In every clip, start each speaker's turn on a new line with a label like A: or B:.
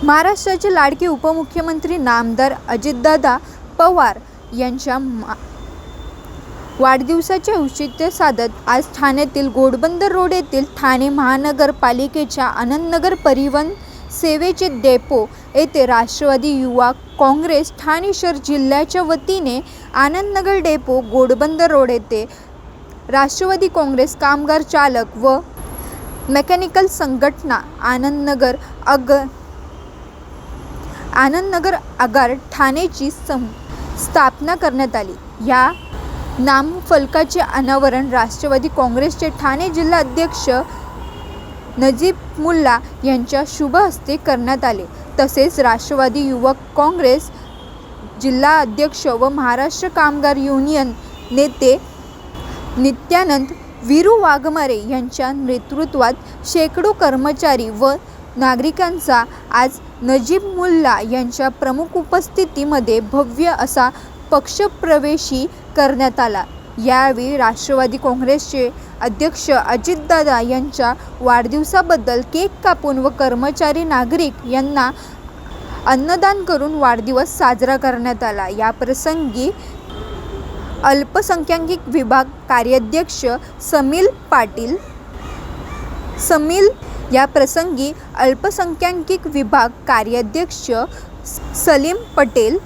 A: महाराष्ट्राचे लाडके उपमुख्यमंत्री नामदार अजितदादा पवार यांच्या वाढदिवसाचे औचित्य साधत आज ठाण्यातील घोडबंदर रोड येथील ठाणे महानगरपालिकेच्या आनंदनगर परिवहन सेवेचे डेपो येथे राष्ट्रवादी युवा काँग्रेस ठाणे शहर जिल्ह्याच्या वतीने आनंदनगर डेपो घोडबंदर रोड येथे राष्ट्रवादी काँग्रेस कामगार चालक व मेकॅनिकल संघटना आनंदनगर आगार ठाणेची स्थापना करण्यात आली। या नामफलकाचे अनावरण राष्ट्रवादी काँग्रेसचे ठाणे जिल्हा अध्यक्ष नजीब मुल्ला यांच्या शुभ हस्ते करण्यात आले। तसेच राष्ट्रवादी युवक काँग्रेस जिल्हा अध्यक्ष व महाराष्ट्र कामगार युनियन नेते नित्यानंद वीरू वाघमारे यांच्या नेतृत्वात शेकडो कर्मचारी व नागरिकांचा आज नजीब मुल्ला यांच्या प्रमुख उपस्थितीमध्ये भव्य असा पक्षप्रवेशी करण्यात आला। यावेळी राष्ट्रवादी काँग्रेसचे अध्यक्ष अजितदादा यांच्या वाढदिवसाबद्दल केक कापून व कर्मचारी नागरिक यांना अन्नदान करून वाढदिवस साजरा करण्यात आला। याप्रसंगी अल्पसंख्याक विभाग कार्याध्यक्ष सलीम पटेल,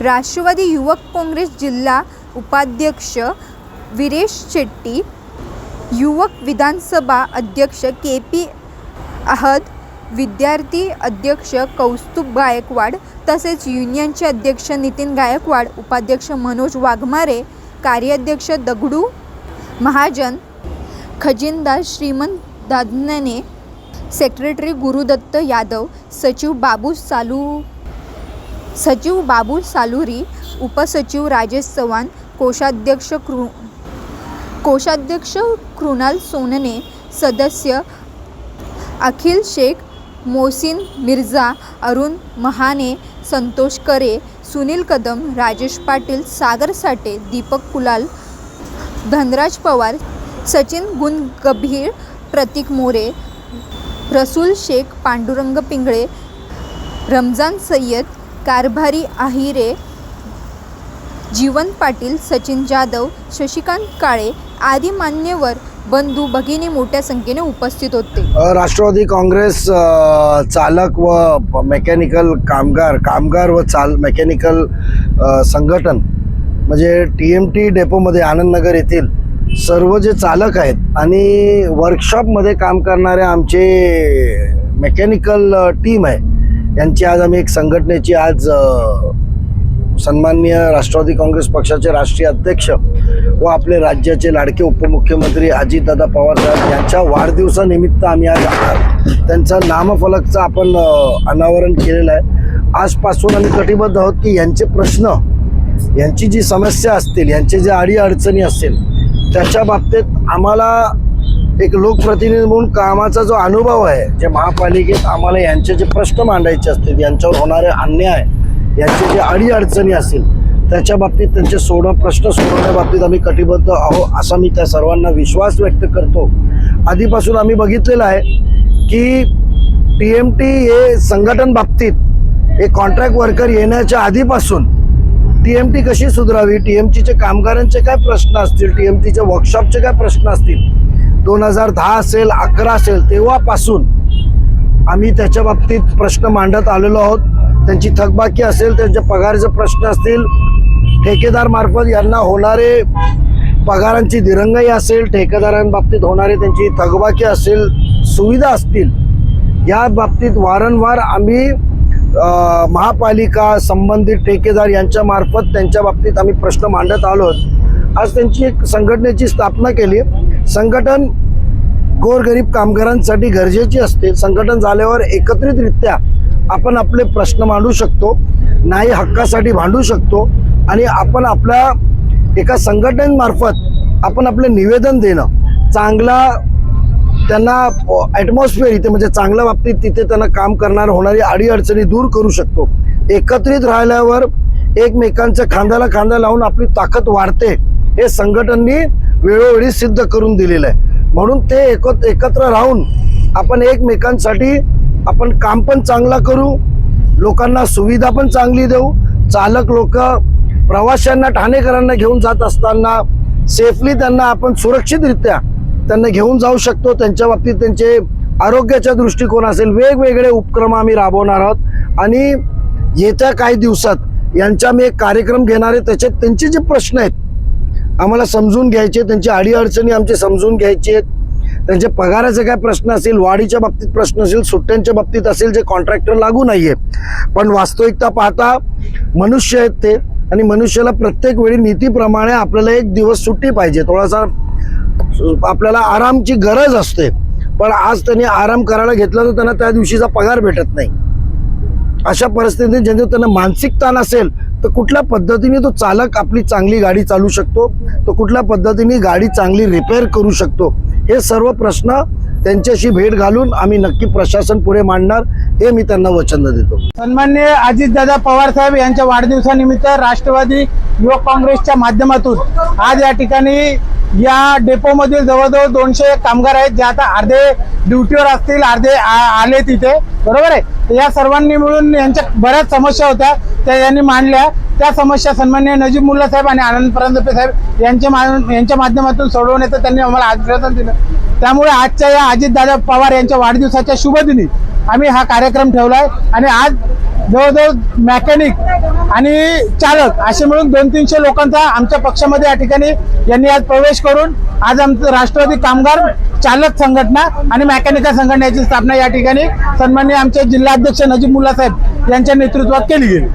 A: राष्ट्रवादी युवक काँग्रेस जिल्हा उपाध्यक्ष वीरेश शेट्टी, युवक विधानसभा अध्यक्ष KP अहद, विद्यार्थी अध्यक्ष कौस्तुभ गायकवाड तसेच युनियनचे अध्यक्ष नितीन गायकवाड, उपाध्यक्ष मनोज वाघमारे, कार्याध्यक्ष दगडू महाजन, खजिनदार श्रीमंत दादनने, सेक्रेटरी गुरुदत्त यादव, सचिव बाबू सालुरी, उपसचिव राजेश चव्हाण, कोषाध्यक्ष कृणाल सोनने, सदस्य अखिल शेख, मोहसिन मिर्झा, अरुण महाने, संतोष करे, सुनील कदम, राजेश पाटील, सागर साठे, दीपक कुलाल, धनराज पवार, सचिन गुणगंभीर, प्रतीक मोरे, रसूल शेख, पांडुरंग पिंगळे, रमजान सय्यद, कारभारी आहिरे, जीवन पाटील, सचिन जाधव, शशिकांत काळे आदी मान्यवर बंधू भगिनी मोठ्या संख्येने उपस्थित होते।
B: राष्ट्रवादी काँग्रेस चालक व मेकॅनिकल कामगार व मेकॅनिकल संघटन म्हणजे TMT डेपोमध्ये आनंदनगर येथील सर्व जे चालक आहेत आणि वर्कशॉपमध्ये काम करणारे आमचे मेकॅनिकल टीम आहे यांची आज आम्ही एक संघटनेची आज सन्माननीय राष्ट्रवादी काँग्रेस पक्षाचे राष्ट्रीय अध्यक्ष व आपले राज्याचे लाडके उपमुख्यमंत्री अजितदादा पवार साहेब यांच्या वाढदिवसानिमित्त आम्ही आज त्यांचा नामफलकचं आपण अनावरण केलेलं आहे। आजपासून आम्ही कटिबद्ध आहोत की यांचे प्रश्न, यांची जी समस्या असतील, यांचे जे अडीअडचणी असतील त्याच्या बाबतीत आम्हाला एक लोकप्रतिनिधी म्हणून कामाचा जो अनुभव आहे, जे महापालिकेत आम्हाला यांचे जे प्रश्न मांडायचे असतील, यांच्यावर होणारे अन्याय, यांचे जे अडीअडचणी असतील त्याच्या बाबतीत त्यांचे प्रश्न सोडवण्याबाबतीत आम्ही कटिबद्ध आहोत असा मी त्या सर्वांना विश्वास व्यक्त करतो। आधीपासून आम्ही बघितलेलं आहे की TMT हे संघटन बाबतीत एक कॉन्ट्रॅक्ट वर्कर येण्याच्या आधीपासून TMT कशी सुधारावी, TMTचे कामगारांचे काय प्रश्न असतील, TMTच्या वर्कशॉपचे काय प्रश्न असतील, 2010 असेल 11 असेल तेव्हापासून आम्ही त्याच्या बाबतीत प्रश्न मांडत आलेलो आहोत। त्यांची थकबाकी असेल, त्यांच्या पगाराचे प्रश्न असतील, ठेकेदारमार्फत यांना होणारे पगारांची दिरंगाई असेल, ठेकेदारांबाबतीत होणारे त्यांची थकबाकी असेल, सुविधा असतील, या बाबतीत वारंवार आम्ही महापालिका संबंधित ठेकेदार यांच्या मार्फत त्यांच्या बाबतीत आम्ही प्रश्न मांडत आलो आहोत। आज त्यांची एक संघटनेची स्थापना केली। संघटन गोरगरीब कामगारांसाठी गरजेची असते। संघटन झाल्यावर एकत्रितरित्या आपण आपले प्रश्न मांडू शकतो, न्याय हक्कासाठी भांडू शकतो आणि आपण आपल्या एका संघटनेमार्फत आपण आपले निवेदन देणं, चांगला त्यांना ॲटमॉस्फिअर इथे म्हणजे चांगल्या बाबतीत तिथे त्यांना काम करणार होणारी अडीअडचणी दूर करू शकतो। एकत्रित राहिल्यावर एकमेकांच्या खांद्याला खांदा लावून आपली ताकद वाढते, हे संघटनांनी वेळोवेळी सिद्ध करून दिलेलं आहे। म्हणून ते एकत्र राहून आपण एकमेकांसाठी आपण काम पण चांगलं करू, लोकांना सुविधा पण चांगली देऊ. चालक लोक प्रवाशांना ठाणेकरांना घेऊन जात असताना सेफली त्यांना आपण सुरक्षितरित्या त्यांना घेऊन जाऊ शकतो. त्यांच्या बाबतीत त्यांचे आरोग्याच्या दृष्टिकोन असेल, वेगवेगळे उपक्रम आम्ही राबवणार आहोत. आणि येत्या काही दिवसात यांचा मी एक कार्यक्रम घेणार आहे. त्याच्यात त्यांचे जे प्रश्न आहेत आम्हाला समजून घ्यायचे, त्यांची अडीअडचणी आमचे समजून घ्यायचे आहेत. त्यांचे पगाराचे काय प्रश्न असेल, वाढीच्या बाबतीत प्रश्न असेल, सुट्ट्यांच्या बाबतीत असेल, जे कॉन्ट्रॅक्टर लागू नाहीये. पण वास्तविकता पाहता मनुष्य आहेत ते, आणि मनुष्याला प्रत्येक वेळी नीतीप्रमाणे आपल्याला एक दिवस सुट्टी पाहिजे, थोडासा आपल्याला आरामची गरज असते. पण आज त्यांनी आराम करायला घेतला तर त्यांना त्या दिवशीचा पगार भेटत नाही. अशा परिस्थितीत ज्यांचं त्यांना मानसिक ताण असेल तर कुठल्या पद्धतीने तो चालक आपली चांगली गाडी चालू शकतो, तो कुठल्या पद्धतीने गाडी चांगली रिपेअर करू शकतो, हे सर्व प्रश्न त्यांच्याशी भेट घालून आम्ही नक्की प्रशासन पुढे मांडणार, हे मी त्यांना वचन देतो.
C: सन्माननीय अजितदादा पवार साहेब यांच्या वाढदिवसानिमित्त राष्ट्रवादी युवक काँग्रेसच्या माध्यमातून आज या ठिकाणी या डेपोमधील जवळजवळ 200 कामगार आहेत, जे आता अर्धे ड्युटीवर असतील, अर्धे आले तिथे, बरोबर आहे. या सर्वांनी मिळून यांच्या बऱ्याच समस्या होत्या, त्या यांनी मांडल्या. त्या समस्या सन्माननीय नजीब मुल्ला साहेब आणि आनंद परांजपे साहेब यांच्या माध्यमातून सोडवण्याचं त्यांनी आम्हाला आश्वासन दिलं. त्यामुळे आजच्या या अजितदादा पवार यांच्या वाढदिवसाच्या शुभदिनी आम्ही हा कार्यक्रम ठेवला आहे. आणि आज जवळजवळ मेकॅनिक आणि चालक असे मिळून 200-300 लोकांचा आमच्या पक्षामध्ये या ठिकाणी यांनी आज प्रवेश करून आज आमचं राष्ट्रवादी कामगार चालक संघटना आणि मेकॅनिकल संघटनेची स्थापना या ठिकाणी सन्माननीय आमचे जिल्हाध्यक्ष नजीब मुल्ला साहेब यांच्या नेतृत्वात केली गेली.